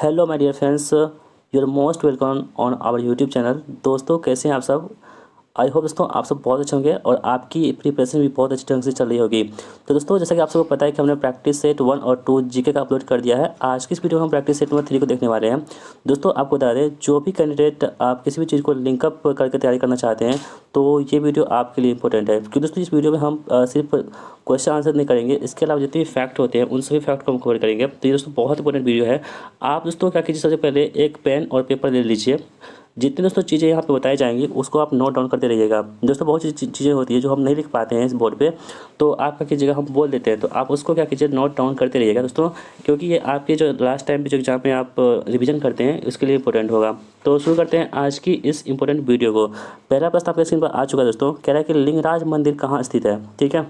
Hello my dear friends, your most welcome on our YouTube channel. दोस्तों कैसे हैं आप सब। आई होप दोस्तों आप सब बहुत अच्छे होंगे और आपकी प्रिपरेशन भी बहुत अच्छे ढंग से चल रही होगी। तो दोस्तों जैसा कि आप सबको पता है कि हमने प्रैक्टिस सेट 1 और 2 जीके का अपलोड कर दिया है। आज की इस वीडियो में हम प्रैक्टिस सेट नंबर 3 को देखने वाले हैं। दोस्तों आपको बता दें, जो भी कैंडिडेट आप किसी भी चीज़ को लिंकअप करके तैयारी करना चाहते हैं तो ये वीडियो आपके लिए इंपॉर्टेंट है, क्योंकि दोस्तों इस वीडियो में हम सिर्फ क्वेश्चन आंसर नहीं करेंगे, इसके अलावा जितने भी फैक्ट होते हैं उन सभी फैक्ट को हम कवर करेंगे। तो ये दोस्तों बहुत इंपॉर्टेंट वीडियो है। आप दोस्तों क्या कीजिए, सबसे पहले एक पेन और पेपर ले लीजिए। जितनी दोस्तों चीज़ें यहाँ पे बताई जाएंगी उसको आप नोट डाउन करते रहिएगा। दोस्तों बहुत सी चीज़ें होती है जो हम नहीं लिख पाते हैं इस बोर्ड पे, तो आप क्या कीजिएगा, हम बोल देते हैं तो आप उसको क्या कीजिए, नोट डाउन करते रहिएगा दोस्तों, क्योंकि ये आपके जो लास्ट टाइम पे जो एग्जाम में आप रिवीजन करते हैं उसके लिए इंपॉर्टेंट होगा। तो शुरू करते हैं आज की इस इंपॉर्टेंट वीडियो को। पहला प्रश्न आपके स्क्रीन पर आ चुका है दोस्तों, कह रहा है कि लिंगराज मंदिर कहाँ स्थित है। ठीक है,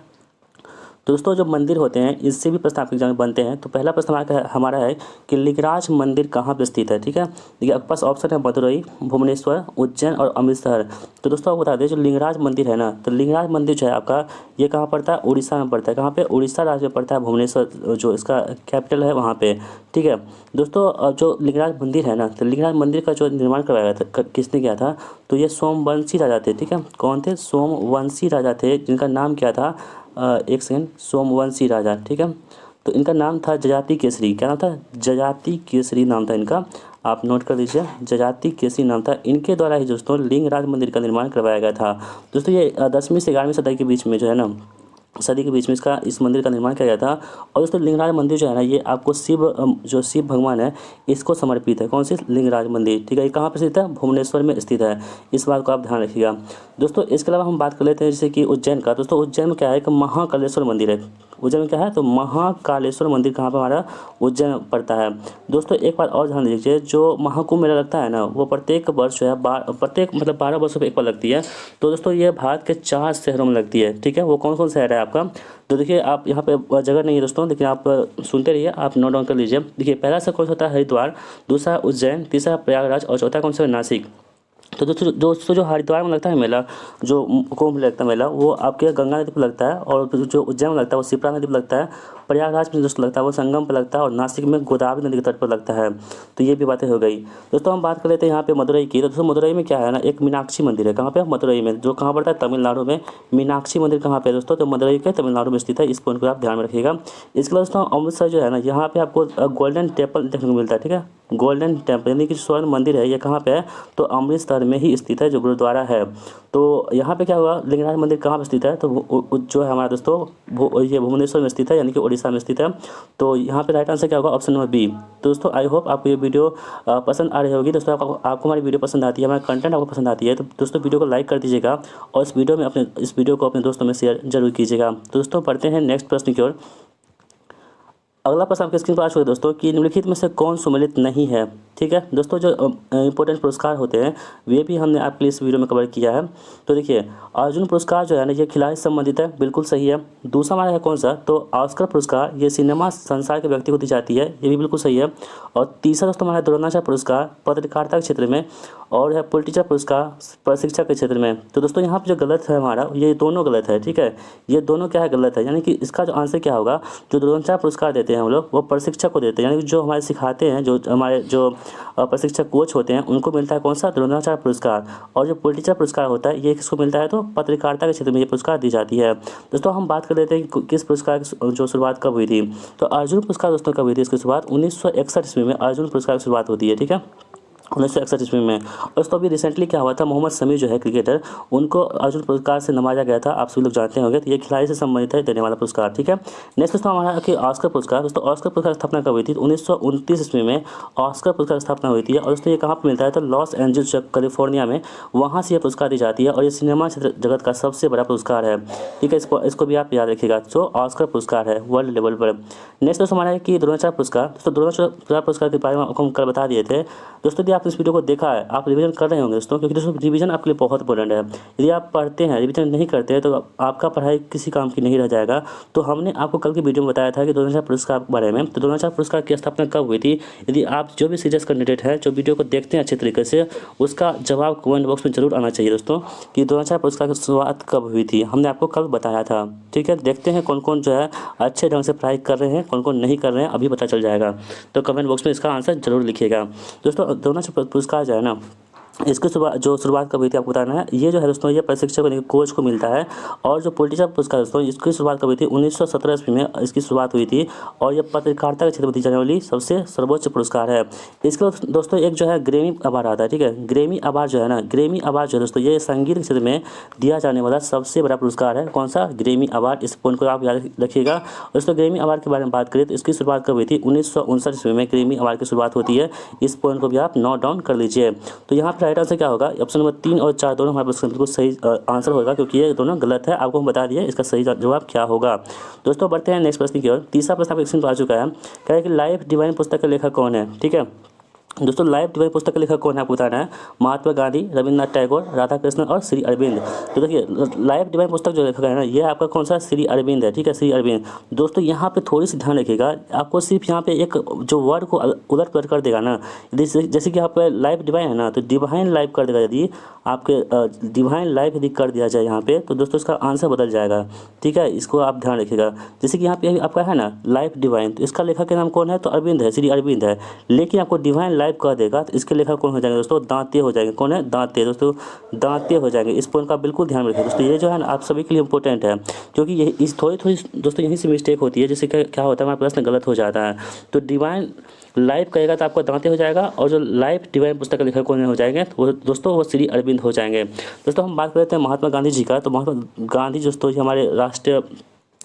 तो दोस्तों जो मंदिर होते हैं इससे भी प्रश्न आपके एग्जाम में बनते हैं। तो पहला प्रश्न हमारा है कि लिंगराज मंदिर कहाँ पर स्थित है। ठीक है, देखिए आपके पास ऑप्शन है मदुरई, भुवनेश्वर, उज्जैन और अमृतसर। तो दोस्तों आपको बता दें, जो लिंगराज मंदिर है ना, तो लिंगराज मंदिर जो है आपका ये कहाँ पड़ता है, उड़ीसा में पड़ता है। कहाँ पे, उड़ीसा राज्य में पड़ता है, भुवनेश्वर जो इसका कैपिटल है वहाँ पे। ठीक है दोस्तों, जो लिंगराज मंदिर है ना, तो लिंगराज मंदिर का जो निर्माण करवाया था, किसने किया था, तो ये सोमवंशी राजा थे। ठीक है, कौन थे, सोमवंशी राजा थे, जिनका नाम क्या था, एक सेकेंड, सोमवंशी राजा। ठीक है, तो इनका नाम था जजाति केसरी। क्या नाम था, जजाति केसरी नाम था इनका, आप नोट कर लीजिए, जजाति केसरी नाम था। इनके द्वारा ही दोस्तों लिंगराज मंदिर का निर्माण करवाया गया था। दोस्तों ये 10वीं से 11वीं सदी के बीच में जो है ना, सदी के बीच में इस मंदिर का निर्माण किया गया था। और दोस्तों लिंगराज मंदिर जो है ना, ये आपको जो शिव भगवान है इसको समर्पित है। कौन सी, लिंगराज मंदिर। ठीक है, ये कहाँ पर स्थित है, भुवनेश्वर में स्थित है। इस बात को आप ध्यान रखिएगा दोस्तों। इसके अलावा हम बात कर लेते हैं जैसे कि उज्जैन का। दोस्तों उज्जैन में क्या है, कि महाकालेश्वर मंदिर है। उज्जैन में क्या है, तो महाकालेश्वर मंदिर कहाँ पर हमारा, उज्जैन पड़ता है। दोस्तों एक बात और ध्यान दीजिए, जो महाकुंभ मेला लगता है ना, वो प्रत्येक वर्ष जो है प्रत्येक मतलब 12 वर्षों पर एक बार लगती है। तो दोस्तों ये भारत के 4 शहरों में लगती है। ठीक है, वो कौन कौन शहर है आपका, तो देखिए आप यहाँ पे जगह नहीं है दोस्तों, लेकिन आप सुनते रहिए, आप नोट डाउन कर लीजिए। देखिए पहला शहर कौन सा होता है, हरिद्वार, दूसरा उज्जैन, तीसरा प्रयागराज और चौथा कौन सा है, नासिक। तो दोस्तों जो हरिद्वार में लगता है मेला, जो कुंभ में लगता है मेला, वो आपके गंगा नदी पर लगता है। और जो उज्जैन में लगता है वो शिप्रा नदी पर लगता है। प्रयागराज में दोस्तों लगता है वो संगम पर लगता है। और नासिक में गोदावरी नदी के तट पर लगता है। तो ये भी बातें हो गई दोस्तों। हम बात कर लेते हैं यहाँ पे मदुरई की। तो दोस्तों मदुरई में क्या है ना, एक मीनाक्षी मंदिर है। कहाँ पे, मदुरई में, जो कहाँ पड़ता है, तमिलनाडु में। मीनाक्षी मंदिर कहाँ पे दोस्तों, तो मदुरई के तमिलनाडु में स्थित है। इस पॉइंट को आप ध्यान में रखिएगा। इसके अलावा दोस्तों अमृतसर जो है ना, यहाँ पे आपको गोल्डन टेम्पल देखने को मिलता है। ठीक है, गोल्डन टेम्पल यानी कि स्वर्ण मंदिर है, ये कहाँ पे है, तो अमृतसर में ही स्थित है, जो गुरुद्वारा है। तो यहाँ पे क्या हुआ, लिंगराज मंदिर कहाँ पे स्थित है, तो जो है हमारा दोस्तों ये भुवनेश्वर में स्थित है, यानी कि उड़ीसा में स्थित है। तो यहाँ पे राइट आंसर क्या होगा, ऑप्शन नंबर बी। तो दोस्तों आई होप आपको ये वीडियो पसंद आ रही होगी। दोस्तों आपको हमारी वीडियो पसंद आती है, हमारा कंटेंट आपको पसंद आती है, तो दोस्तों वीडियो को लाइक कर दीजिएगा और इस वीडियो को अपने दोस्तों में शेयर जरूर कीजिएगा। तो दोस्तों पढ़ते हैं नेक्स्ट प्रश्न की ओर। अगला प्रश्न आपके स्क्रीन पर आ चुका है दोस्तों, कि निम्नलिखित में से कौन सम्मिलित नहीं है। ठीक है दोस्तों, जो इंपॉर्टेंट पुरस्कार होते हैं वे भी हमने आपके लिए इस वीडियो में कवर किया है। तो देखिए अर्जुन पुरस्कार जो है ना, ये खिलाड़ी से संबंधित है, बिल्कुल सही है। दूसरा हमारा है कौन सा, तो ऑस्कर पुरस्कार, ये सिनेमा संसार के व्यक्ति को दी जाती है, ये भी बिल्कुल सही है। और तीसरा दोस्तों हमारा द्रोणाचार्य पुरस्कार पत्रकारिता के क्षेत्र में, और है पुलिटिचर पुरस्कार प्रशिक्षक के क्षेत्र में। तो दोस्तों यहाँ पर जो गलत है हमारा, ये दोनों गलत है। ठीक है, ये दोनों क्या है, गलत है। यानी कि इसका जो आंसर क्या होगा, जो द्रोणाचार्य पुरस्कार देते हैं हम लोग, वो प्रशिक्षक को देते हैं, यानी कि जो हमारे सिखाते हैं, जो हमारे जो प्रशिक्षक कोच होते हैं, उनको मिलता है कौन सा, द्रोणाचार्य पुरस्कार। और जो पुलिटिचर पुरस्कार होता है, ये किसको मिलता है, तो पत्रकारिता के क्षेत्र में ये पुरस्कार दी जाती है। दोस्तों हम बात कर लेते हैं कि किस पुरस्कार की जो शुरुआत कब हुई थी। तो अर्जुन पुरस्कार दोस्तों कब हुई थी, इसकी शुरुआत 1961 ईस्वी में अर्जुन पुरस्कार की शुरुआत होती है। ठीक है, 1961 ईस्वी में। और दोस्तों अभी रिसेंटली क्या हुआ था, मोहम्मद शमी जो है क्रिकेटर, उनको अर्जुन पुरस्कार से नवाजा गया था, आप सभी लोग जानते होंगे। तो ये खिलाड़ी से संबंधित है देने वाला पुरस्कार। ठीक है, नेक्स्ट दोस्तों हमारा कि ऑस्कर पुरस्कार। दोस्तों ऑस्कर पुरस्कार की स्थापना कब हुई थी, 1929 ईस्वी में ऑस्कर पुरस्कार की स्थापना हुई थी। और दोस्तों ये कहाँ पर मिलता है, तो लॉस एंजल्स कैलिफोर्निया में, वहाँ से ये पुरस्कार दी जाती है। और ये सिनेमा जगत का सबसे बड़ा पुरस्कार है। ठीक है, इसको भी आप याद रखिएगा, जो ऑस्कर पुरस्कार है वर्ल्ड लेवल पर। नेक्स्ट दोस्तों हमारा है कि द्रोणाचार्य पुरस्कार। दोस्तों द्रोणाचार्य पुरस्कार के बारे में आपको हम कल बता दिए थे। दोस्तों यदि आपने इस वीडियो को देखा है, आप रिवीजन कर रहे होंगे दोस्तों, क्योंकि दोस्तों रिवीजन आपके लिए बहुत इंपॉर्टेंट है। यदि आप पढ़ते हैं रिवीजन नहीं करते हैं तो आपका पढ़ाई किसी काम की नहीं रह जाएगा। तो हमने आपको कल की वीडियो में बताया था कि द्रोणाचार्य पुरस्कार के बारे में। तो द्रोणाचार्य पुरस्कार की स्थापना कब हुई थी? यदि आप जो भी सीरियस कैंडिडेट है जो वीडियो को देखते हैं अच्छे तरीके से, उसका जवाब कमेंट बॉक्स में जरूर आना चाहिए दोस्तों कि द्रोणाचार्य पुरस्कार की शुरुआत कब हुई थी। हमने आपको कल बताया था। ठीक है, देखते हैं कौन कौन जो है अच्छे ढंग से पढ़ाई कर रहे हैं, कौन कौन नहीं कर रहे हैं, अभी पता चल जाएगा। तो कमेंट बॉक्स में इसका आंसर जरूर लिखिएगा दोस्तों। द्रोणाचार्य पुरस्कार जो है ना, इसकी शुरुआत कब हुई थी आपको बताना है। ये जो है दोस्तों ये प्रशिक्षक यानी कोच को मिलता है। और जो पॉलिटिशियन पुरस्कार दोस्तों, इसकी शुरुआत कब हुई थी? 1917 ईस्वी में इसकी शुरुआत हुई थी। और ये पत्रकारिता के क्षेत्र में दी जाने वाली सबसे सर्वोच्च पुरस्कार है। इसके दोस्तों एक जो है ग्रैमी अवार्ड आता है। ठीक है, ग्रैमी अवार्ड जो है ना, ग्रैमी अवार्ड जो है दोस्तों, ये संगीत के क्षेत्र में दिया जाने वाला सबसे बड़ा पुरस्कार है। कौन सा? Grammy award. इस पॉइंट को आप याद रखिएगा। दोस्तों ग्रैमी अवार्ड के बारे में बात करें तो इसकी शुरुआत कब हुई थी? 1959 ईस्वी में ग्रैमी अवार्ड की शुरुआत होती है। इस पॉइंट को भी आप नोट डाउन कर लीजिए। तो यहाँ पर राइट आंसर क्या होगा? ऑप्शन नंबर 3 और 4 दोनों हमारे पास बिल्कुल सही आंसर होगा, क्योंकि ये दोनों गलत है। आपको हम बता दिए इसका सही जवाब क्या होगा। दोस्तों बढ़ते हैं नेक्स्ट प्रश्न की ओर। तीसरा प्रश्न आपका स्क्रीन पर आ चुका है। कह रहे कि लाइफ डिवाइन पुस्तक का लेखक कौन है? ठीक है दोस्तों, लाइफ डिवाइन पुस्तक का लेखक कौन है आपको बताना है। महात्मा गांधी, रविन्द्रनाथ टैगोर, राधा कृष्णन और श्री अरविंद। तो देखिए लाइफ डिवाइन पुस्तक जो लेखक है ना, ये आपका कौन सा? श्री अरविंद है। ठीक है, श्री अरविंद। दोस्तों यहाँ पे थोड़ी सी ध्यान रखिएगा, आपको सिर्फ यहाँ पे एक जो वर्ड को उलट पलट कर देगा ना, जैसे कि आप लाइफ डिवाइन है ना, तो डिवाइन लाइफ कर देगा। यदि आपके डिवाइन लाइफ यदि कर दिया जाए यहाँ पे, तो दोस्तों इसका आंसर बदल जाएगा। ठीक है, इसको आप ध्यान रखिएगा। जैसे कि यहाँ पे आपका है ना लाइफ डिवाइन, तो इसका लेखक का नाम कौन है? तो अरविंद है, श्री अरविंद है। लेकिन आपको डिवाइन लाइफ कह देगा तो इसके लेखक कौन हो जाएंगे दोस्तों? दांते हो जाएंगे। कौन है? दांते। दोस्तों दांते हो जाएंगे। इस पॉइंट का बिल्कुल ध्यान रखिए दोस्तों, ये जो है ना आप सभी के लिए इंपॉर्टेंट है, क्योंकि ये इस थोड़ी दोस्तों यहीं से मिस्टेक होती है। जैसे क्या होता है हमारा प्रश्न गलत हो जाता है। तो डिवाइन लाइफ कहेगा तो आपको दांते हो जाएगा, और जो लाइफ डिवाइन पुस्तक का लेखक कौन हो जाएंगे? तो वो दोस्तों वो श्री अरविंद हो जाएंगे। दोस्तों हम बात करते हैं महात्मा गांधी जी का। तो महात्मा गांधी दोस्तों हमारे राष्ट्रीय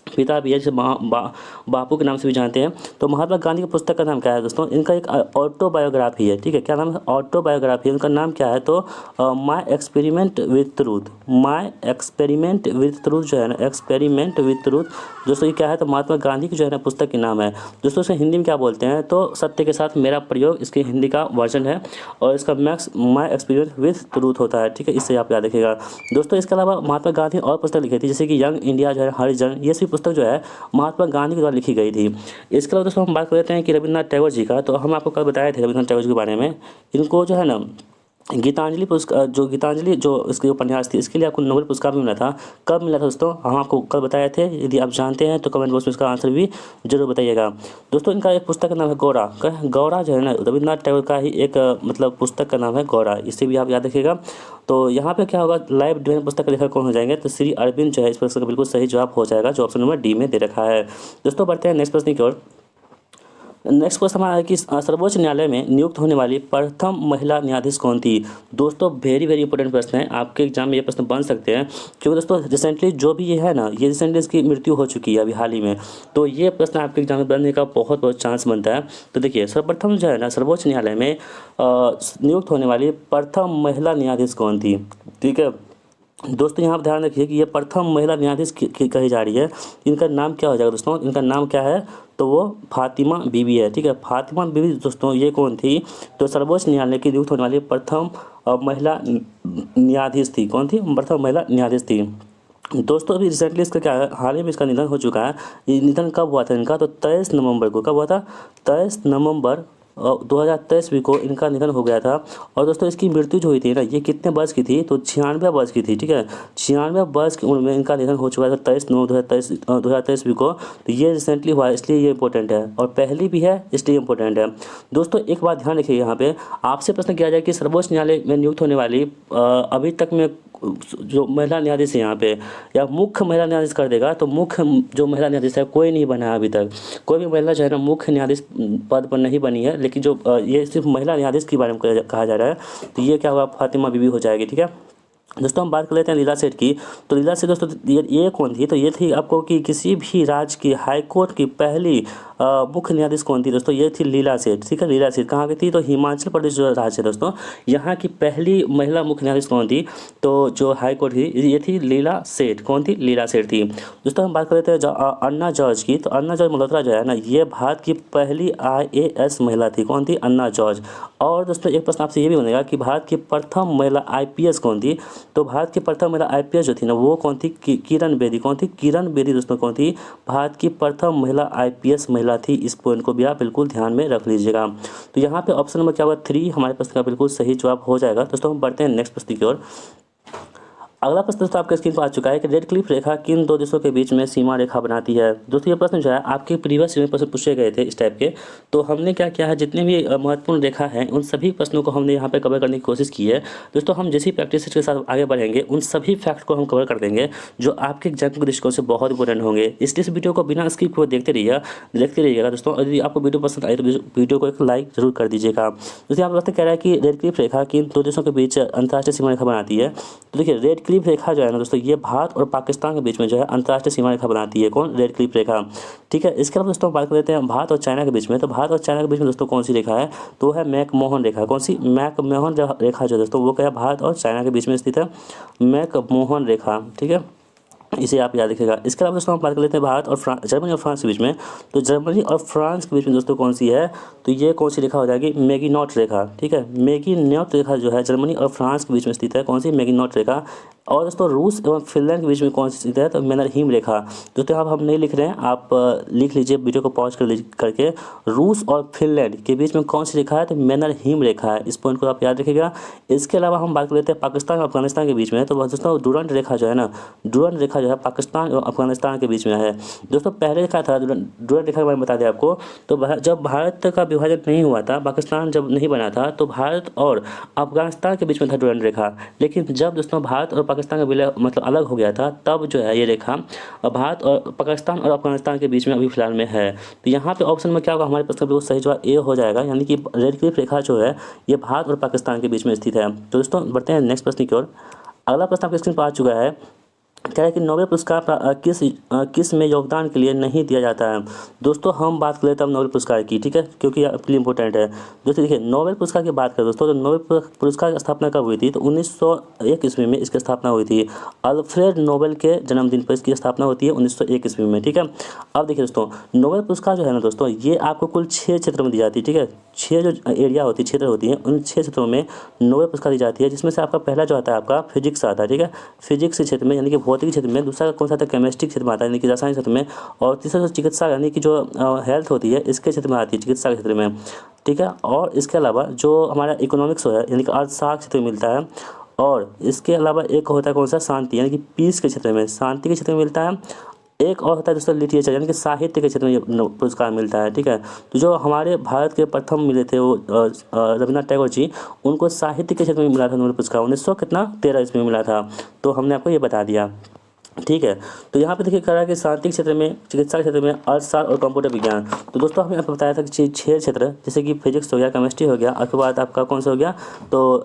पिता भी है, जिसे बापू के नाम से भी जानते हैं। तो महात्मा गांधी की पुस्तक का नाम क्या है दोस्तों? इनका एक ऑटोबायोग्राफी है। ठीक है, क्या नाम है? ऑटोबायोग्राफी। उनका नाम क्या है? तो my experiment with truth. My experiment with truth जो है ना, एक्सपेरिमेंट विद ट्रूथ दोस्तों ये क्या है? तो महात्मा गांधी की जो है ना पुस्तक के नाम है। दोस्तों इसे हिंदी में क्या बोलते हैं? तो सत्य के साथ मेरा प्रयोग, इसके हिंदी का वर्जन है। और इसका माय एक्सपेरिमेंट विद ट्रूथ होता है। ठीक है, इससे आप याद रखिएगा दोस्तों। इसके अलावा महात्मा गांधी और पुस्तक लिखी थी, जैसे कि यंग इंडिया जो है, हरिजन, ये सभी पुस्तक जो है महात्मा गांधी के द्वारा लिखी गई थी। इसके अलावा दोस्तों हम बात कर लेते हैं कि रविन्द्रनाथ टैगोर जी का। तो हम आपको कल बताए थे रविन्द्रनाथ टैगोर जी के बारे में। इनको जो है ना गीतांजलि पुरस्कार, जो गीतांजलि जो इसकी उपन्यास थी, इसके लिए आपको नोबेल पुरस्कार भी मिला था। कब मिला था दोस्तों? हम आपको कल बताए थे। यदि आप जानते हैं तो कमेंट बॉक्स में इसका आंसर भी जरूर बताइएगा। दोस्तों इनका एक पुस्तक का नाम है गौरा। गौरा जो है ना रविन्द्रनाथ टैगोर का ही एक मतलब पुस्तक का नाम है गौरा, इससे भी आप याद रखिएगा। तो यहाँ पे क्या होगा? लाइफ डिवाइन पुस्तक के लेखक कौन हो जाएंगे? तो श्री अरविंद जो है इस प्रश्न का बिल्कुल सही जवाब हो जाएगा, जो ऑप्शन नंबर डी में दे रखा है। दोस्तों बढ़ते हैं नेक्स्ट प्रश्न की ओर। नेक्स्ट क्वेश्चन हमारा है कि सर्वोच्च न्यायालय में नियुक्त होने वाली प्रथम महिला न्यायाधीश कौन थी? दोस्तों वेरी इंपॉर्टेंट प्रश्न है, आपके एग्जाम में ये प्रश्न बन सकते हैं, क्योंकि दोस्तों रिसेंटली जो भी ये है ना, ये रिसेंटली इसकी मृत्यु हो चुकी है अभी हाल ही में। तो ये प्रश्न आपके एग्जाम में बनने का बहुत चांस बनता है। तो देखिए सर्वप्रथम जो है ना सर्वोच्च न्यायालय में नियुक्त होने वाली प्रथम महिला न्यायाधीश कौन थी? ठीक है दोस्तों, यहाँ पर ध्यान रखिए कि ये प्रथम महिला न्यायाधीश कही जा रही है। इनका नाम क्या हो जाएगा दोस्तों? इनका नाम क्या है? तो वो फातिमा बीबी है। ठीक है, फातिमा बीबी दोस्तों ये कौन थी? तो सर्वोच्च न्यायालय की नियुक्त होने वाली प्रथम महिला न्यायाधीश थी। कौन थी? प्रथम महिला न्यायाधीश थी। दोस्तों अभी रिसेंटली इसका क्या है, हाल ही में इसका निधन हो चुका है। ये निधन कब हुआ था इनका? तो 23 नवंबर को। कब हुआ था? 23 नवंबर 2023 को इनका निधन हो गया था। और दोस्तों इसकी मृत्यु जो हुई थी ना, ये कितने वर्ष की थी? तो 96 वर्ष की थी। ठीक है, 96 वर्ष की उम्र में इनका निधन हो चुका था 23 नवंबर 2023 को। तो ये रिसेंटली हुआ, इसलिए ये इंपॉर्टेंट है, और पहली भी है इसलिए इंपॉर्टेंट है। दोस्तों एक बात ध्यान रखिए, यहाँ पे आपसे प्रश्न किया जाए कि सर्वोच्च न्यायालय में नियुक्त होने वाली अभी तक में जो महिला न्यायाधीश है यहाँ पे, या मुख्य महिला न्यायाधीश कर देगा, तो मुख्य जो महिला न्यायाधीश है कोई नहीं बना है अभी तक। कोई भी महिला जो है ना मुख्य न्यायाधीश पद पर नहीं बनी है। लेकिन जो ये सिर्फ महिला न्यायाधीश के बारे में कहा जा रहा है, तो ये क्या हुआ? फातिमा बीबी हो जाएगी। ठीक है, दोस्तों हम बात कर लेते हैं लीला सेठ की। तो लीला सेठ दोस्तों ये कौन थी? तो ये थी आपको कि किसी भी राज्य की हाई कोर्ट की पहली मुख्य न्यायाधीश कौन थी दोस्तों? ये थी लीला सेठ। ठीक है, लीला सेठ कहाँ की थी? तो हिमाचल प्रदेश जो राज्य है दोस्तों, यहाँ की पहली महिला मुख्य न्यायाधीश कौन थी? तो जो हाई कोर्ट थी ये थी लीला सेठ। कौन थी? लीला सेठ थी। दोस्तों हम बात कर लेते हैं अन्ना जॉर्ज की। तो अन्ना जॉर्ज मल्होत्रा जो है ना, ये भारत की पहली IAS महिला थी। कौन थी? अन्ना जॉर्ज। और दोस्तों एक प्रश्न आपसे ये भी बनेगा कि भारत की प्रथम महिला IPS कौन थी? तो भारत की प्रथम महिला IPS जो थी ना, वो कौन थी? किरण बेदी। कौन थी? किरण बेदी दोस्तों कौन थी? भारत की प्रथम महिला IPS महिला थी। इस पॉइंट को भी आप बिल्कुल ध्यान में रख लीजिएगा। तो यहाँ पे ऑप्शन नंबर क्या होगा? 3 हमारे प्रश्न का बिल्कुल सही जवाब हो जाएगा। दोस्तों हम बढ़ते हैं नेक्स्ट प्रश्न की ओर। अगला प्रश्न दोस्तों आपके स्क्रीन पर आ चुका है कि रेड क्लिफ रेखा किन दो देशों के बीच में सीमा रेखा बनाती है? दोस्तों ये प्रश्न जो है आपके प्रीवियस में प्रश्न पूछे गए थे इस टाइप के। तो हमने क्या किया है, जितने भी महत्वपूर्ण रेखा है उन सभी प्रश्नों को हमने यहाँ पे कवर करने की कोशिश की है। दोस्तों हम जैसी प्रैक्टिस के साथ आगे बढ़ेंगे उन सभी फैक्ट को हम कवर कर देंगे जो आपके एग्जाम के दृष्टिकोण से बहुत इंपॉर्टेंट होंगे। इसलिए इस वीडियो को बिना स्किप को देखते रहिएगा दोस्तों। यदि आपको वीडियो पसंद आए तो वीडियो को एक लाइक जरूर कर दीजिएगा। दोस्तों यहाँ पर कह रहा है कि रेड क्लिफ रेखा किन दो देशों के बीच अंतर्राष्ट्रीय सीमा रेखा बनाती है? तो देखिए रेड क्लिफ रेखा जो है ना दोस्तों, ये भारत और पाकिस्तान के बीच में जो है अंतर्राष्ट्रीय सीमा रेखा बनाती है। कौन? रेड क्लिफ रेखा। ठीक है, इसके अलावा दोस्तों बात कर लेते हैं भारत और चाइना के बीच में। तो भारत और चाइना के बीच में दोस्तों कौन सी रेखा है? तो है मैकमोहन रेखा। कौन सी? मैकमोहन रेखा जो दोस्तों वो क्या है? भारत और चाइना के बीच में स्थित है मैकमोहन रेखा। ठीक है, इसे आप याद रखिएगा। इसके अलावा दोस्तों हम बात कर लेते हैं भारत और जर्मनी और फ्रांस के बीच में। तो जर्मनी और फ्रांस के बीच में दोस्तों कौन सी है? तो ये कौन सी रेखा हो जाएगी? मैगिनॉट रेखा। ठीक है, मैगिनॉट रेखा जो है जर्मनी और फ्रांस के बीच में स्थित है। कौन सी? मैगिनॉट रेखा। और दोस्तों रूस एवं फिनलैंड के बीच में कौन सी स्थित है? तो मैनरहीम रेखा। दोस्तों आप हम नहीं लिख रहे हैं, आप लिख लीजिए वीडियो को पॉज करके। रूस और फिनलैंड के बीच में कौन सी रेखा है? तो मैनरहीम रेखा है। इस पॉइंट को आप याद रखिएगा। इसके अलावा हम बात कर लेते हैं पाकिस्तान और अफगानिस्तान के बीच में। तो दोस्तों डुरंड रेखा जो है ना, डुरंड रेखा जो है पाकिस्तान और अफगानिस्तान के बीच में है। दोस्तों पहले रेखा था डुरंड रेखा के बारे में बता दें आपको। तो जब भारत का विभाजन नहीं हुआ था, पाकिस्तान जब नहीं बना था, तो भारत और अफगानिस्तान के बीच में था डुरंड रेखा। लेकिन जब दोस्तों भारत और पाकिस्तान का विलय मतलब अलग हो गया था, तब जो है ये रेखा भारत और पाकिस्तान और अफगानिस्तान के बीच में अभी फिलहाल में है। तो यहाँ पे ऑप्शन में क्या होगा? हमारे प्रश्न का बिल्कुल सही जवाब ए हो जाएगा, यानी कि रेड क्लिफ रेखा जो है ये भारत और पाकिस्तान के बीच में स्थित है। तो दोस्तों बढ़ते हैं नेक्स्ट प्रश्न की ओर। अगला प्रश्न आपके स्क्रीन पर आ चुका है। क्या है कि नोबेल पुरस्कार किस में योगदान के लिए नहीं दिया जाता है? दोस्तों हम बात कर लेते हैं नोबेल पुरस्कार की। ठीक है, क्योंकि आपके लिए इंपॉर्टेंट है। दोस्तों देखिए नोबेल पुरस्कार की बात करें दोस्तों, तो नोबेल पुरस्कार की स्थापना कब हुई थी? तो 1901 ईस्वी में इसकी स्थापना हुई थी। अल्फ्रेड नोबेल के जन्मदिन पर इसकी स्थापना होती है 1901 ईस्वी में। ठीक है, अब देखिए दोस्तों नोबेल पुरस्कार जो है ना दोस्तों, ये आपको कुल 6 क्षेत्रों में दी जाती है। ठीक है, 6 जो एरिया होती है, क्षेत्र होती है, उन 6 क्षेत्रों में नोबेल पुरस्कार दी जाती है। जिसमें से आपका पहला जो आता है आपका फिजिक्स आता है। ठीक है, फिजिक्स के क्षेत्र में यानी कि भौतिक क्षेत्र में। दूसरा कौन सा आता है? केमिस्ट्री क्षेत्र में आता है, यानी कि रसायन क्षेत्र में। और तीसरा जो चिकित्सा यानी कि जो हेल्थ होती है, इसके क्षेत्र में आती है, चिकित्सा के क्षेत्र में। ठीक है, और इसके अलावा जो हमारा इकोनॉमिक्स है यानी कि अर्थशास्त्र क्षेत्र में मिलता है। और इसके अलावा एक होता है कौन सा? शांति यानी कि पीस के क्षेत्र में, शांति के क्षेत्र में मिलता है। एक और होता है दोस्तों लिटरेचर यानी कि साहित्य के क्षेत्र में पुरस्कार मिलता है। ठीक है, तो जो हमारे भारत के प्रथम मिले थे वो रविन्द्रनाथ टैगोर जी, उनको साहित्य के क्षेत्र में मिला था नोबेल पुरस्कार 1913 ईस्वी में मिला था। तो हमने आपको ये बता दिया। ठीक है, तो यहाँ पे देखिए कह रहा है कि शांति क्षेत्र में, चिकित्सा क्षेत्र में, अर्थशास्त्र और कंप्यूटर विज्ञान। तो दोस्तों हमने आपको बताया था कि 6 क्षेत्र, जैसे कि फिजिक्स हो गया, केमिस्ट्री हो गया, उसके बाद आपका कौन सा हो गया? तो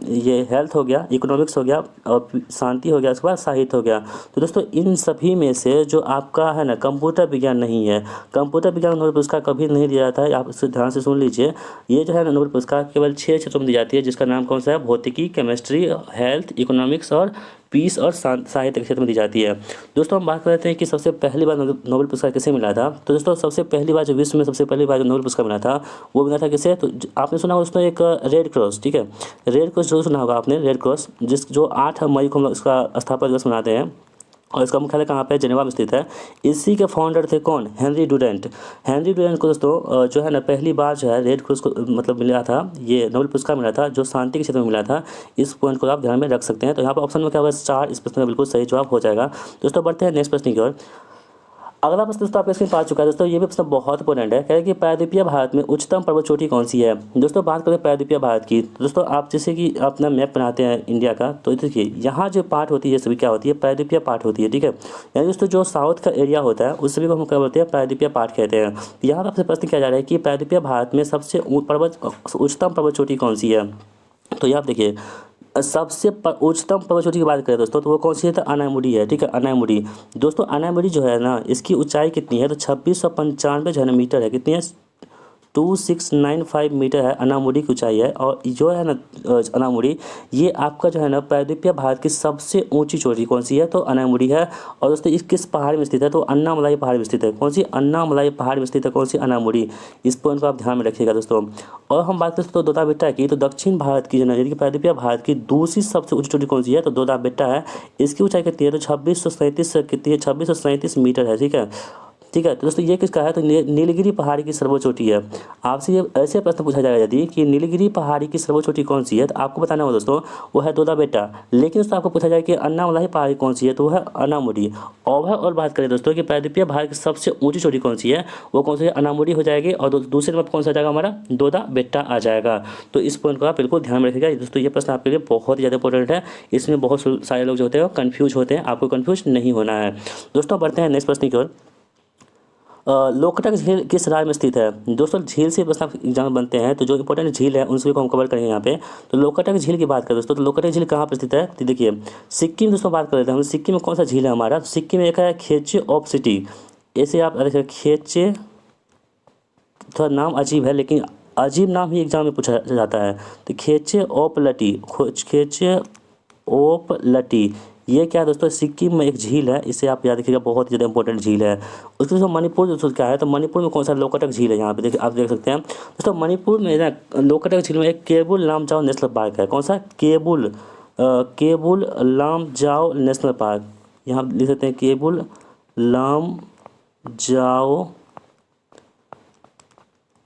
ये हेल्थ हो गया, इकोनॉमिक्स हो गया, और शांति हो गया, उसके बाद साहित्य हो गया। तो दोस्तों इन सभी में से जो आपका है ना कंप्यूटर विज्ञान नहीं है। कंप्यूटर विज्ञान नोबेल पुरस्कार कभी नहीं दिया जाता है, आप इससे ध्यान से सुन लीजिए। ये जो है ना नोबेल पुरस्कार केवल 6 क्षेत्रों में दी जाती है, जिसका नाम कौन सा है? भौतिकी, केमिस्ट्री, हेल्थ, इकोनॉमिक्स और पीस और साहित्य के क्षेत्र में दी जाती है। दोस्तों हम बात कर लेते हैं कि सबसे पहली बार नोबेल पुरस्कार किसे मिला था? तो दोस्तों सबसे पहली बार जो विश्व में सबसे पहली बार जो नोबेल पुरस्कार मिला था वो मिला था किसे? तो आपने सुना होगा दोस्तों एक रेड क्रॉस। ठीक है, रेड क्रॉस जरूर सुना होगा आपने, रेड क्रॉस जो 8 मई को हम इसका स्थापना दिवस मनाते हैं। और इसका मुख्यालय कहाँ पे? जेनेवा में स्थित है। इसी के फाउंडर थे कौन? हेनरी डुरेंट। हेनरी डुरेंट को दोस्तों जो है ना पहली बार जो है रेड क्रॉस को मतलब मिला था, ये नोबेल पुरस्कार मिला था, जो शांति के क्षेत्र में मिला था। इस पॉइंट को आप ध्यान में रख सकते हैं। तो यहाँ पर ऑप्शन में क्या होगा? 4। इस प्रश्न का बिल्कुल सही जवाब हो जाएगा। दोस्तों बढ़ते हैं नेक्स्ट प्रश्न की ओर। अगला प्रश्न दोस्तों आपके स्क्रीन पर आ चुका है। दोस्तों ये भी प्रश्न बहुत इंपॉर्टेंट है। कह रहे हैं कि प्रायद्वीपीय भारत में उच्चतम पर्वत चोटी कौन सी है? दोस्तों बात करें प्रायद्वीपीय भारत की, तो दोस्तों आप जैसे कि अपना मैप बनाते हैं इंडिया का, तो देखिए यहाँ जो पार्ट होती है सभी क्या होती है? प्रायद्वीपीय पार्ट होती है। ठीक है, यानी दोस्तों जो साउथ का एरिया होता है उस सभी को हम क्या बोलते हैं? प्रायद्वीपीय पार्ट कहते हैं। यहाँ पर आपसे प्रश्न किया जा रहा है कि प्रायद्वीपीय भारत में सबसे उच्चतम पर्वत चोटी कौन सी है? तो ये आप देखिए सबसे उच्चतम पर्वतचोटी की बात करें दोस्तों तो वो कौन सी है, तो अनामुडी है। ठीक है, अनामुडी। दोस्तों अनामुडी जो है ना, इसकी ऊंचाई कितनी है, तो 2695 जो है ना मीटर है। कितनी है, 2695 मीटर है अनामुडी की ऊंचाई है। और जो है ना अनामुडी, ये आपका जो है ना प्रायद्वीपीय भारत की सबसे ऊंची चोटी कौन सी है, तो अनामुडी है। और दोस्तों इस किस पहाड़ में स्थित है, तो अन्नामलाई पहाड़ में स्थित है। कौन सी, अन्नामलाई पहाड़ में स्थित है कौन सी, अनामुडी। इस पॉइंट को आप ध्यान में रखिएगा दोस्तों। और हम बात करें तो दोदा बेट्टा की, तो दक्षिण भारत की जो है प्रायद्वीपीय भारत की दूसरी सबसे ऊंची चोटी कौन सी है, तो दोदा बेट्टा है। इसकी ऊंचाई कितनी है, तो 2637 कितनी है, 2637 मीटर है। ठीक है, ठीक है। तो दोस्तों ये किसका है, तो नीलगिरी पहाड़ी की सर्वोच्च चोटी है। आपसे ये ऐसे प्रश्न पूछा जाएगा यदि कि नीलगिरी पहाड़ी की सर्वोच्च चोटी कौन सी है, तो आपको बताना होगा दोस्तों वो है दोदा बेट्टा। लेकिन दोस्तों आपको पूछा जाए कि अन्नामलाई पहाड़ी कौन सी है, तो वो है अनामुडी। और बात करें दोस्तों कि प्रायद्वीपीय भारत की सबसे ऊंची चोटी कौन सी है, वो कौन सी है, अनामुडी हो जाएगी। और दूसरे नंबर कौन सा आ जाएगा, हमारा दोदा बेट्टा आ जाएगा। तो इस पॉइंट को आप बिल्कुल ध्यान में रखिएगा दोस्तों। ये प्रश्न आपके लिए बहुत ही ज़्यादा इंपॉर्टेंट है। इसमें बहुत सारे लोग जो होते हैं कन्फ्यूज होते हैं, आपको कन्फ्यूज नहीं होना है दोस्तों। बढ़ते हैं नेक्स्ट प्रश्न की ओर। लोकटक झील किस राज्य में स्थित है, दोस्तों झील से प्रश्न एग्जाम बनते हैं, तो जो इंपॉर्टेंट झील है उन सभी को हम कवर करेंगे यहाँ पे। तो लोकटक झील की बात करें दोस्तों, तो लोकटक झील कहाँ पर स्थित है, तो देखिए सिक्किम दोस्तों बात कर लेते हैं हम। सिक्किम में कौन सा झील है हमारा, तो सिक्किम में एक है खेचे ऑफ सिटी। ऐसे आप खेचे, थोड़ा नाम अजीब है लेकिन अजीब नाम ही एग्जाम में पूछा जाता है। तो खेचे ओप लटी, खेचे ओप लटी, ये क्या है दोस्तों, सिक्किम में एक झील है। इसे आप याद रखिएगा, बहुत ही ज़्यादा इंपॉर्टेंट झील है। उसके दोस्तों मणिपुर दोस्तों क्या है, तो मणिपुर में कौन सा लोकटक झील है, यहाँ पे देखिए आप देख सकते हैं दोस्तों। मणिपुर में ना लोकटक झील में एक केबुल लामजाओ नेशनल पार्क है। कौन सा, केबुल लामजाओ नेशनल पार्क। यहाँ लिख सकते हैं केबुल लामजाओ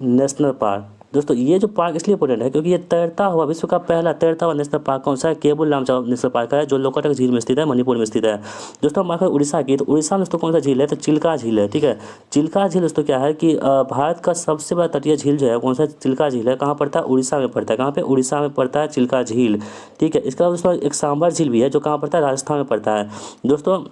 नेशनल पार्क। दोस्तों ये जो पार्क इसलिए इंपॉर्टेंट है क्योंकि ये तैरता हुआ, विश्व का पहला तैरता हुआ नेशनल पार्क कौन सा है, केबुल लामजाओ नेशनल पार्क है, जो लोकटक झील में स्थित है, मणिपुर में स्थित है। दोस्तों हम बात करें उड़ीसा की, तो उड़ीसा में दोस्तों कौन सा झील है, तो चिल्का झील है। ठीक है, चिल्का झील दोस्तों क्या है कि भारत का सबसे बड़ा तटीय झील जो है कौन सा, चिल्का झील है। कहाँ पड़ता है, उड़ीसा में पड़ता है। कहाँ पे, उड़ीसा में पड़ता है चिल्का झील। ठीक है, इसके अलावा दोस्तों एक सांभर झील भी है जो कहाँ पड़ता है, राजस्थान में पड़ता है दोस्तों।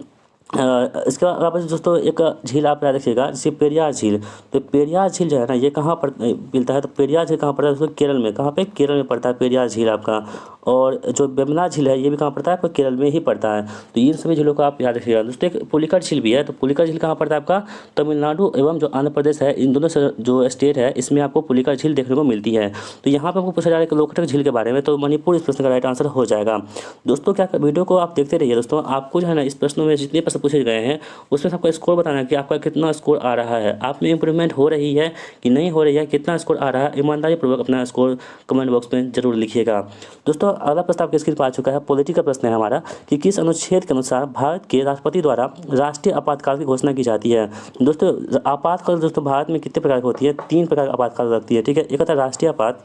इसके अलावा दोस्तों एक झील आप याद रखिएगा, जैसे पेरियार झील। तो पेरियार झील जो है ना, ये कहाँ पर मिलता है, तो पेरियार झील कहाँ पड़ता है दोस्तों, केरल में। कहाँ पे, केरल में पड़ता है पेरियार झील आपका। और जो वेम्बना झील है ये भी कहाँ पड़ता है, पर केरल में ही पड़ता है। तो इन सभी झीलों को आप याद रखिएगा दोस्तों। एक पुलिकट झील भी है, तो पुलिकट झील कहाँ पड़ता है आपका, तमिलनाडु एवं जो आंध्र प्रदेश है, इन दोनों जो स्टेट है इसमें आपको पुलिकट झील देखने को मिलती है। तो यहाँ पर आपको पूछा जा रहा है कि लोकटक झील के बारे में, तो मणिपुर इस प्रश्न का राइट आंसर हो जाएगा दोस्तों। क्या वीडियो को आप देखते रहिए दोस्तों। आपको जो है ना इस प्रश्नों में जितने प्रश्न पूछे गए हैं उसमें आपका स्कोर बताना है कि आपका कितना स्कोर आ रहा है, आप में इंप्रूवमेंट हो रही है कि नहीं हो रही है, कितना स्कोर आ रहा है। ईमानदारी पूर्वक अपना स्कोर कमेंट बॉक्स में जरूर लिखिएगा दोस्तों। अगला प्रश्न आपके स्क्रीन पर आ चुका है, पॉलिटिकल प्रश्न है हमारा कि किस अनुच्छेद के अनुसार भारत के राष्ट्रपति द्वारा राष्ट्रीय आपातकाल की घोषणा की जाती है। दोस्तों आपातकाल दोस्तों भारत में कितने प्रकार की होती है, 3 प्रकार की आपातकाल लगती है। ठीक है, एक होता है राष्ट्रीय आपात,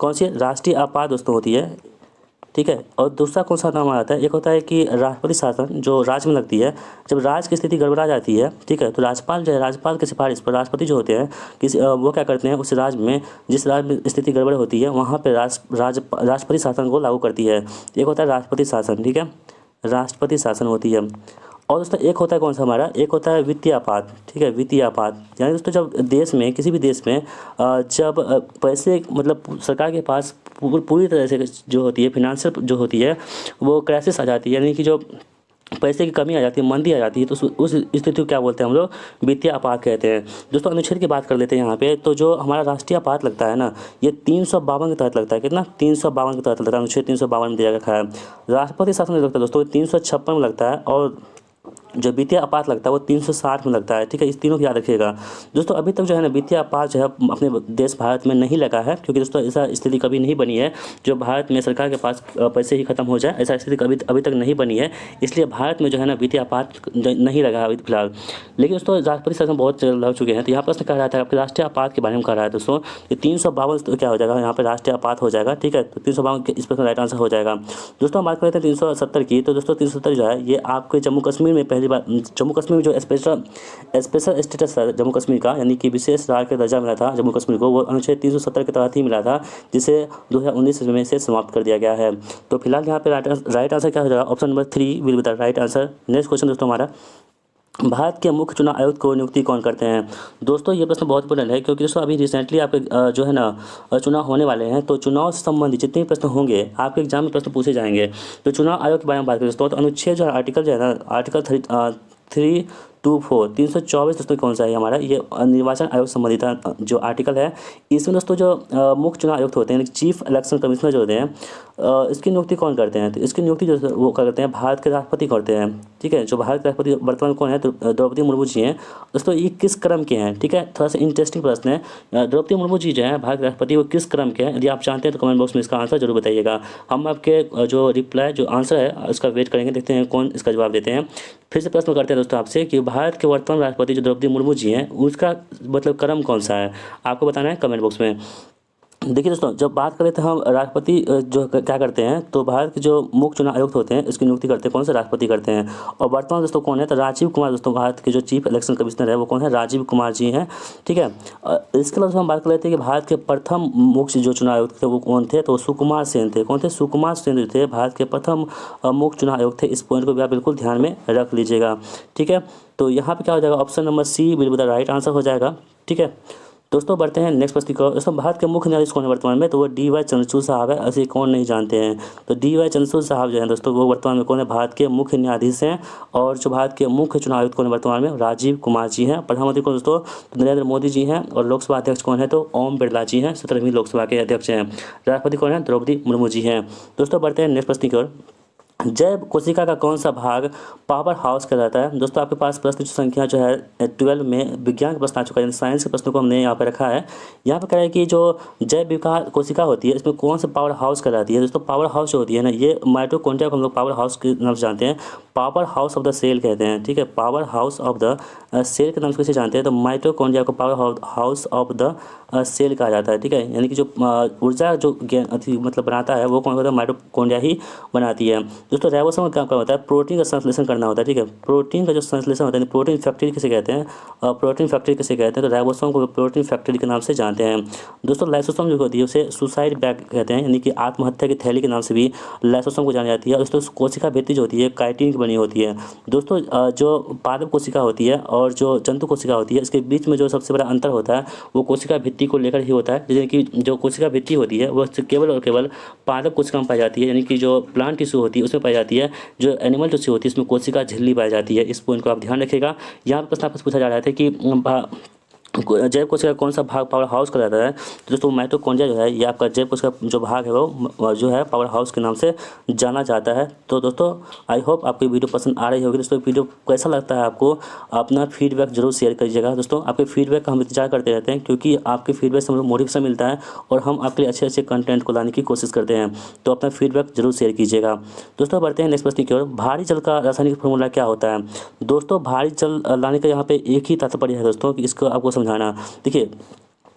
कौन सी, राष्ट्रीय आपात दोस्तों होती है। ठीक है, और दूसरा कौन सा नाम आता है, एक होता है कि राष्ट्रपति शासन, जो राज्य में लगती है जब राज्य की स्थिति गड़बड़ा जाती है। ठीक है, तो राज्यपाल जो है, राज्यपाल की सिफारिश पर राष्ट्रपति जो होते हैं किसी वो क्या करते हैं, उस राज्य में जिस राज्य में स्थिति गड़बड़ होती है वहाँ पर राष्ट्रपति शासन को लागू करती है। एक होता है राष्ट्रपति शासन। ठीक है, राष्ट्रपति शासन होती है। और दोस्तों एक होता है कौन सा हमारा, एक होता है वित्तीय आपात। ठीक है, वित्तीय आपात यानी दोस्तों जब देश में, किसी भी देश में जब पैसे मतलब सरकार के पास पूरी तरह से जो होती है फिनेंशियल जो होती है वो क्राइसिस आ जाती है, यानी कि जो पैसे की कमी आ जाती है, मंदी आ जाती है, तो उस स्थिति को क्या बोलते हैं हम लोग, वित्तीय आपात कहते हैं दोस्तों। अनुच्छेद की बात कर लेते हैं यहाँ पे। तो जो हमारा राष्ट्रीय आपात लगता है ना, ये 352 के तहत लगता है। कितना, 352 के तहत लगता है, अनुच्छेद 352 में दिया रखा है। राष्ट्रपति शासन में लगता है दोस्तों 356 में लगता है, और जो वित्तीय आपात लगता है वो 360 में लगता है। ठीक है, इस तीनों को याद रखिएगा दोस्तों। अभी तक जो है ना वित्तीय आपात जो है अपने देश भारत में नहीं लगा है, क्योंकि दोस्तों ऐसा स्थिति कभी नहीं बनी है जो भारत में सरकार के पास पैसे ही खत्म हो जाए, ऐसा स्थिति अभी तक नहीं बनी है। इसलिए भारत में जो है ना वित्तीय आपात नहीं लगा अभी फिलहाल। लेकिन दोस्तों राष्ट्रपति शासन बहुत लग चुके हैं। तो यहाँ प्रश्न कह रहा था आपके राष्ट्रीय आपात के बारे में कह रहा है दोस्तों। ये 352 तो क्या हो जाएगा, यहाँ पे राष्ट्रीय आपात हो जाएगा। ठीक है, तो 352 इस प्रश्न राइट आंसर हो जाएगा दोस्तों। हम बात करते हैं 370 की। तो दोस्तों 370 जो है ये आपके जम्मू कश्मीर में पहली बार, जम्मू कश्मीर में जो स्पेशल स्टेटस है जम्मू कश्मीर का, यानी कि विशेष राज्य का दर्जा मिला था जम्मू कश्मीर को, वो अनुच्छेद 370 के तहत ही मिला था, जिसे 2019 में से समाप्त कर दिया गया है। तो फिलहाल यहाँ पे राइट आंसर क्या हो जाएगा, option number 3 will be the right answer. Next question दोस्तों हमारा, भारत के मुख्य चुनाव आयुक्त को नियुक्ति कौन करते हैं? दोस्तों ये प्रश्न बहुत इंपॉर्टेंट है, क्योंकि दोस्तों अभी रिसेंटली आपके जो है ना चुनाव होने वाले हैं, तो चुनाव से संबंधित जितने भी प्रश्न होंगे आपके एग्जाम में प्रश्न पूछे जाएंगे। तो चुनाव आयोग के बारे में बात करें दोस्तों, तो अनुच्छेद जो आर्टिकल जो है ना, आर्टिकल 324 324 दोस्तों कौन सा है हमारा, ये निर्वाचन आयोग संबंधित जो आर्टिकल है। इसमें दोस्तों जो मुख्य चुनाव आयुक्त होते हैं, चीफ इलेक्शन कमिश्नर जो होते हैं, इसकी नियुक्ति कौन करते हैं? तो इसकी नियुक्ति जो वो करते हैं भारत के राष्ट्रपति करते हैं। ठीक है, जो भारत के राष्ट्रपति वर्तमान कौन है, तो द्रौपदी मुर्मू जी हैं। दोस्तों ये किस क्रम के हैं? ठीक है, थोड़ा सा इंटरेस्टिंग प्रश्न है। द्रौपदी मुर्मू जी जो है भारत के राष्ट्रपति, वो किस क्रम के हैं? यदि आप जानते हैं तो कमेंट बॉक्स में इसका आंसर जरूर बताइएगा। हम आपके जो रिप्लाई जो आंसर है उसका वेट करेंगे, देखते हैं कौन इसका जवाब देते हैं। फिर से प्रश्न करते हैं दोस्तों आपसे कि भारत के वर्तमान राष्ट्रपति जो द्रौपदी मुर्मू जी हैं, उसका मतलब क्रम कौन सा है, आपको बताना है कमेंट बॉक्स में। देखिए दोस्तों, जब बात करें तो हम राष्ट्रपति जो क्या करते हैं, तो भारत के जो मुख्य चुनाव आयुक्त होते हैं इसकी नियुक्ति करते हैं कौन से? राष्ट्रपति करते हैं। और वर्तमान दोस्तों कौन है, तो राजीव कुमार दोस्तों भारत के जो चीफ इलेक्शन कमिश्नर है वो कौन है? राजीव कुमार जी हैं। ठीक है, इसके अलावा हम बात कर लेते हैं कि भारत के प्रथम मुख्य जो चुनाव आयुक्त थे वो कौन थे, तो सुकुमार सेन थे। कौन थे? सुकुमार सेन जो थे भारत के प्रथम मुख्य चुनाव आयुक्त थे। इस पॉइंट को भी आप बिल्कुल ध्यान में रख लीजिएगा। ठीक है, तो यहाँ पे क्या हो जाएगा, ऑप्शन नंबर सी बिल्कुल द राइट आंसर हो जाएगा। ठीक है दोस्तों, बढ़ते हैं नेक्स्ट प्रश्न की ओर। दोस्तों भारत के मुख्य न्यायाधीश कौन है वर्तमान में, तो वो डी.वाई. चंद्रचूड़ साहब है। ऐसे कौन नहीं जानते हैं, तो डी.वाई. चंद्रचूड़ साहब जो है दोस्तों वो वर्तमान में कौन है? भारत के मुख्य न्यायाधीश हैं। और जो भारत के मुख्य चुनाव आयुक्त कौन है वर्तमान में? राजीव कुमार जी हैं। प्रधानमंत्री कौन दोस्तों? तो नरेंद्र मोदी जी हैं। और लोकसभा अध्यक्ष कौन है, तो ओम बिरला जी हैं, 17वीं लोकसभा के अध्यक्ष हैं। राष्ट्रपति कौन है? द्रौपदी मुर्मू जी हैं। दोस्तों बढ़ते हैं नेक्स्ट प्रश्न की ओर। जैव कोशिका का कौन सा भाग पावर हाउस कहलाता है? दोस्तों आपके पास प्रश्न संख्या जो है 12 में विज्ञान का प्रश्न आ चुका है, साइंस के प्रश्नों को हमने यहाँ पर रखा है। यहाँ पर कह रहा है कि जो जैव विकास कोशिका होती है इसमें कौन सा पावर हाउस कहलाती है? दोस्तों पावर हाउस जो होती है ना, ये माइटोकॉन्ड्रिया को हम लोग पावर हाउस के नाम से जानते हैं, power house of the cell कहते हैं। ठीक है, power house of the cell के नाम से कैसे जानते हैं, तो माइटोकॉन्ड्रिया को power house of the cell कहा जाता है। ठीक है, यानी कि जो ऊर्जा जो मतलब बनाता है वो कौन होता है? माइटोकॉन्ड्रिया ही बनाती है। दोस्तों राइबोसोम का काम होता है? प्रोटीन का संश्लेषण करना होता है। ठीक है, प्रोटीन का जो संश्लेषण होता है, प्रोटीन फैक्ट्री किसे कहते हैं, प्रोटीन फैक्ट्री किसे कहते हैं, तो राइबोसोम को प्रोटीन फैक्ट्री के नाम से जानते हैं। दोस्तों लाइसोसोम जो होती है उसे सुसाइड बैग कहते हैं, यानी कि आत्महत्या की थैली के नाम से भी लाइसोसोम को जानी जाती है। दोस्तों कोशिका भित्ति जो होती है काइटिन की बनी होती है। दोस्तों जो पादप कोशिका होती है और जो जंतु कोशिका होती है, इसके बीच में जो सबसे बड़ा अंतर होता है वो कोशिका भित्ति को लेकर ही होता है। जैसे कि जो कोशिका भित्ति होती है वो केवल और केवल पादप कोशिका में पाई जाती है, यानी कि जो प्लांट टिश्यू होती है उसमें पाई जाती है। जो एनिमल टिश्यू होती है इसमें कोशिका झिल्ली पाई जाती है। इस पॉइंट को आप ध्यान रखिएगा। यहाँ पर प्रश्न आपसे पूछा जा रहा था कि जैव कोशिका कौन सा भाग पावर हाउस कहलाता है, तो दोस्तों माइटोकॉन्ड्रिया जो है ये आपका जैव कोशिका जो भाग है वो जो है पावर हाउस के नाम से जाना जाता है। तो दोस्तों आई होप आपको वीडियो पसंद आ रही होगी। दोस्तों वीडियो कैसा लगता है आपको, अपना फीडबैक जरूर शेयर करिएगा। दोस्तों आपके फीडबैक का हम इंतजार करते रहते हैं, क्योंकि आपके फीडबैक से हमें मोटिवेशन मिलता है और हम आपके लिए अच्छे अच्छे कंटेंट को लाने की कोशिश करते हैं। तो अपना फीडबैक जरूर शेयर कीजिएगा। दोस्तों बढ़ते हैं नेक्स्ट प्रश्न की ओर। भारी जल का रासायनिक फॉर्मूला क्या होता है? दोस्तों भारी जल लाने का यहाँ पे एक ही तात्पर्य है दोस्तों कि इसको आपको समझाना। देखिए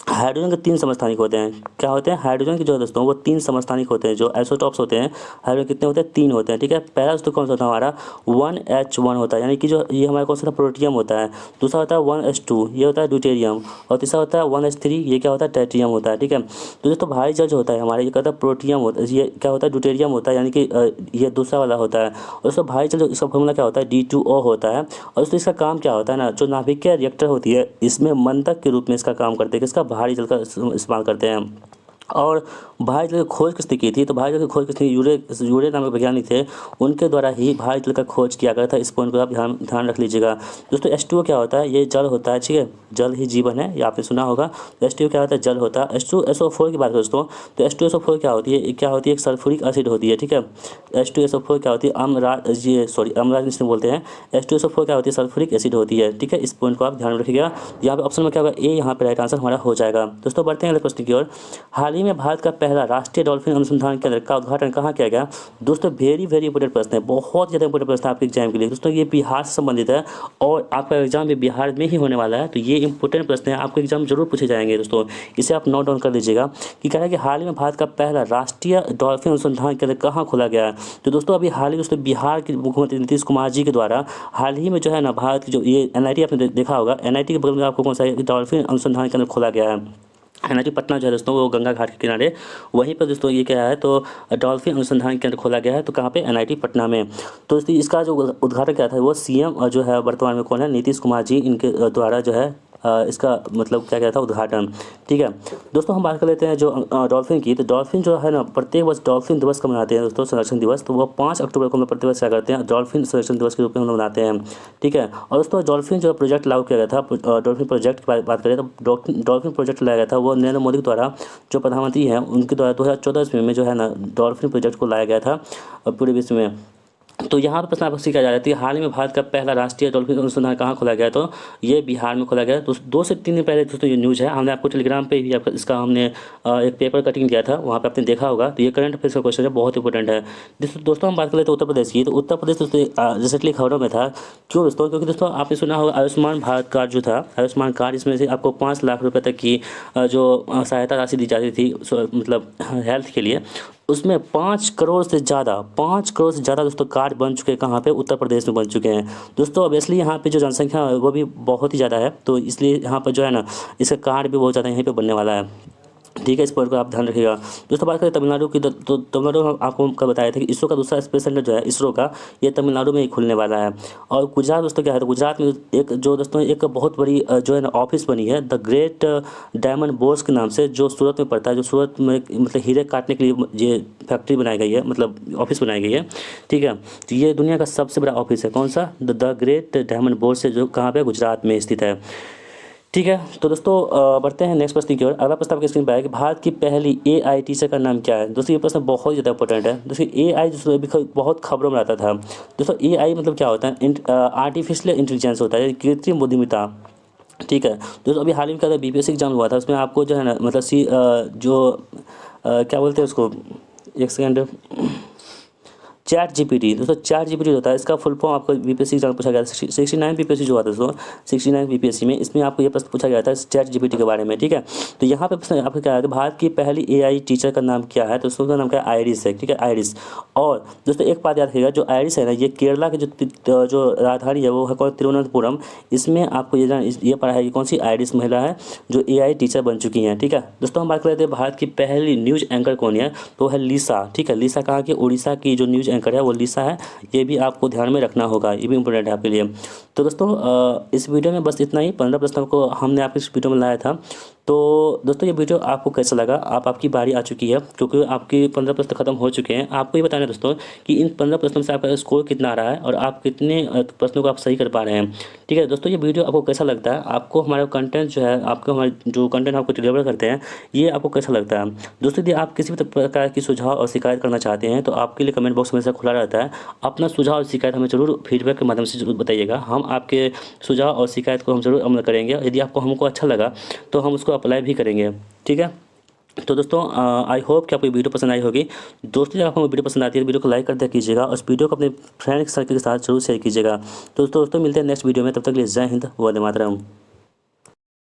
हाइड्रोजन के 3 समस्थानिक होते हैं। क्या होते हैं? हाइड्रोजन के जो दोस्तों वो 3 समस्थानिक होते हैं। जो आइसोटॉप्स होते हैं हाइड्रोजन कितने होते हैं? 3 होते हैं। ठीक है, पहला दोस्तों कौन सा होता है हमारा 1H1 होता है, यानी कि जो ये हमारा कौन सा प्रोटियम होता है। दूसरा होता है 1H2, ये होता है ड्यूटेरियम। और तीसरा होता है 1H3, ये क्या होता है? ट्रिटियम होता है। ठीक है, तो दोस्तों भारी जल जो होता है हमारा ये कहता है प्रोटियम होता है, ये क्या होता है? ड्यूटेरियम होता है, यानी कि ये दूसरा वाला होता है। और दोस्तों भारी जल इसका फॉर्मूला क्या होता है? D2O होता है। और दोस्तों इसका काम क्या होता है ना, जो नाभिकीय रिएक्टर होती है इसमें मंदक के रूप में इसका काम करते हैं। किसका? भारी जल का इस्तेमाल करते हैं। और भारी जल की खोज किसने की थी? तो भारी जल की खोज किसने? यूरे नामक वैज्ञानिक थे, उनके द्वारा ही भारी जल का खोज किया गया था। इस पॉइंट को आप ध्यान रख लीजिएगा। दोस्तों H2O क्या होता है? ये जल होता है। ठीक है, जल ही जीवन है, ये आपने सुना होगा। H2O क्या होता है? जल होता है। H2SO4 की बात करें दोस्तों, तो H2SO4 क्या होती है? क्या होती है? एक सल्फ्यूरिक एसिड होती है। ठीक है, H2SO4 क्या होती है? अम्लराज जिसे बोलते हैं। H2SO4 क्या होती है? सल्फ्यूरिक एसिड होती है। ठीक है, इस पॉइंट को आप ध्यान में रखिएगा। यहाँ पे ऑप्शन में क्या होगा? ए यहाँ पे राइट आंसर हमारा हो जाएगा। दोस्तों बढ़ते हैं अगले प्रश्न की ओर। हाल ही में भारत का पहला राष्ट्रीय डॉल्फिन अनुसंधान केंद्र का उद्घाटन कहाँ किया गया? दोस्तों वेरी इंपोर्टेंट प्रश्न है, बहुत ज़्यादा इंपोर्टेंट प्रश्न है आपके एग्जाम के लिए। दोस्तों ये बिहार से संबंधित है और आपका एग्जाम भी बिहार में ही होने वाला है, तो ये इंपोर्टेंट प्रश्न है, आपके एग्जाम जरूर पूछे जाएंगे। दोस्तों इसे आप नोट डाउन कर लीजिएगा कि कह रहा है कि हाल ही में भारत का पहला राष्ट्रीय डॉल्फिन अनुसंधान केंद्र कहाँ खोला गया है। तो दोस्तों अभी हाल ही दोस्तों बिहार के मुख्यमंत्री नीतीश कुमार जी के द्वारा हाल ही में जो है ना भारत की जो ये NIT आपने देखा होगा, NIT के बगल में आपको कौन सा डॉल्फिन अनुसंधान केंद्र खोला गया है। NIT पटना जो है दोस्तों वो गंगा घाट के किनारे वहीं पर दोस्तों ये क्या है तो डॉल्फिन अनुसंधान केंद्र खोला गया है। तो कहाँ पे? NIT पटना में। तो दोस्तों इसका जो उद्घाटन किया था वो CM जो है वर्तमान में कौन है? नीतीश कुमार जी इनके द्वारा जो है इसका मतलब क्या गया था उद्घाटन। ठीक है दोस्तों, हम बात कर लेते हैं जो डॉल्फिन की। तो डॉल्फिन जो है ना प्रत्येक वर्ष डॉल्फिन दिवस का मनाते हैं दोस्तों, संरक्षण दिवस। तो वो 5 अक्टूबर को हम लोग प्रत्येक वर्ष क्या करते हैं? डॉल्फिन संरक्षण दिवस के रूप में हम लोग मनाते हैं। ठीक है, और दोस्तों डॉल्फिन जो प्रोजेक्ट लागू किया गया था, डॉल्फिन प्रोजेक्ट की बात करें तो डॉल्फिन प्रोजेक्ट लाया गया था वो नरेंद्र मोदी द्वारा, जो प्रधानमंत्री हैं उनके द्वारा 2014 में जो है ना डॉल्फिन प्रोजेक्ट को लाया गया था पूरे विश्व में। तो यहाँ पर प्रश्न आपको सीखा जा रहा है हाल ही में भारत का पहला राष्ट्रीय डॉल्फिन अनुसंधान कहाँ खोला गया? तो ये बिहार में खोला गया। तो 2 से 3 दिन पहले दोस्तों ये न्यूज़ है, हमने आपको टेलीग्राम पे भी इसका हमने एक पेपर कटिंग दिया था, वहाँ पे आपने देखा होगा। तो ये करंट अफेयर्स का क्वेश्चन है, बहुत इंपॉर्टेंट है। दोस्तों हम बात कर लेते हैं उत्तर प्रदेश की। तो उत्तर प्रदेश दोस्तों रिसेंटली खबरों में था। क्यों दोस्तों? क्योंकि दोस्तों आपने सुना होगा आयुष्मान भारत कार्ड जो था, आयुष्मान कार्ड, इसमें से आपको 5 लाख रुपये तक की जो सहायता राशि दी जाती थी मतलब हेल्थ के लिए, उसमें 5 करोड़ से ज़्यादा दोस्तों कार्ड बन चुके हैं। कहाँ पे? उत्तर प्रदेश में बन चुके हैं दोस्तों। ऑब्वियसली यहाँ पे जो जनसंख्या है वो भी बहुत ही ज़्यादा है, तो इसलिए यहाँ पर जो है ना इसका कार्ड भी बहुत ज़्यादा यहीं पे बनने वाला है। ठीक है, इस पॉइंट को आप ध्यान रखिएगा दोस्तों। बात करें तमिलनाडु की, तो तमिलनाडु हम आपको कल बताया था कि इसरो का दूसरा स्पेस सेंटर जो है इसरो का, ये तमिलनाडु में ही खुलने वाला है। और गुजरात दोस्तों क्या है? तो गुजरात में एक जो दोस्तों एक बहुत बड़ी जो है ना ऑफिस बनी है द ग्रेट डायमंड बोर्स के नाम से, जो सूरत में पड़ता है। जो सूरत में मतलब हीरे काटने के लिए ये फैक्ट्री बनाई गई है, मतलब ऑफिस बनाई गई है। ठीक है, तो ये दुनिया का सबसे बड़ा ऑफिस है। कौन सा? द ग्रेट डायमंड बोर्स है, जो कहाँ पे? गुजरात में स्थित है। ठीक है, तो दोस्तों बढ़ते हैं नेक्स्ट प्रश्न की ओर। अगला प्रश्न आपके स्क्रीन पर है कि भारत की पहली AI टीचर का नाम क्या है? दोस्तों ये प्रश्न बहुत ज़्यादा इंपॉर्टेंट है। दोस्तों AI दोस्तों अभी बहुत खबरों में आता था। दोस्तों AI मतलब क्या होता है? आर्टिफिशियल इंटेलिजेंस होता है, कृत्रिम बुद्धिमत्ता। ठीक है दोस्तों, अभी हाल ही में क्या था, BPSC एग्जाम हुआ था, उसमें आपको जो है ना मतलब क्या बोलते हैं उसको, एक सेकेंड, ChatGPT। दोस्तों ChatGPT होता है, इसका फुल फॉर्म आपको BPSC एग्जाम पूछा गया था। 69 BPSC जो हुआ था दोस्तों, 69 BPSC में, इसमें आपको ये प्रश्न पूछा गया था ChatGPT के बारे में। ठीक है, तो यहाँ पे प्रश्न आपको क्या है? भारत की पहली AI टीचर का नाम क्या है? तो उसका नाम क्या है? आइरिस है। ठीक है, आइरिस। और दोस्तों एक बात याद रखिएगा, जो आइरिस है ना, ये केरला के जो राजधानी है वो है कौन? तिरुवनंतपुरम। इसमें आपको ये पढ़ा है कि कौन सी आइरिस महिला है जो AI टीचर बन चुकी हैं। ठीक है दोस्तों, हम बात कर लेते हैं भारत की पहली न्यूज़ एंकर कौन है? तो है लिसा। ठीक है, लिसा कहाँ की? उड़ीसा की जो न्यूज़ एंकर है वो लिसा है। ये भी आपको ध्यान में रखना होगा, ये भी इंपॉर्टेंट है आपके लिए। तो दोस्तों इस वीडियो में बस इतना ही, 15 प्रश्नों को हमने आपको इस वीडियो में लाया था। तो दोस्तों ये वीडियो आपको कैसा लगा? आपकी बारी आ चुकी है, क्योंकि आपके 15 प्रश्न खत्म हो चुके हैं। आपको ये बताना है दोस्तों कि इन 15 प्रश्नों से आपका स्कोर कितना आ रहा है और आप कितने प्रश्नों को आप सही कर पा रहे हैं। ठीक है दोस्तों, ये वीडियो आपको कैसा लगता है? आपको हमारा कंटेंट जो है, आपको हमारे जो कंटेंट आपको डिलीवर करते हैं, ये आपको कैसा लगता है? दोस्तों यदि आप किसी भी प्रकार की सुझाव और शिकायत करना चाहते हैं तो आपके लिए कमेंट बॉक्स हमेशा खुला रहता है। अपना सुझाव और शिकायत हमें ज़रूर फीडबैक के माध्यम से ज़रूर बताइएगा। हम आपके सुझाव और शिकायत को हम ज़रूर अमल करेंगे। यदि आपको हमको अच्छा लगा तो हम उसको अप्लाई भी करेंगे। ठीक है, तो दोस्तों आई होप कि आपको वीडियो पसंद आई होगी। दोस्तों जब आपको वीडियो पसंद आती है तो वीडियो को लाइक कर दिया कीजिएगा और इस वीडियो को अपने फ्रेंड सर्कल के साथ जरूर शेयर कीजिएगा। तो दोस्तों मिलते हैं नेक्स्ट वीडियो में, तब तक के लिए जय हिंद, वंदे मातरम।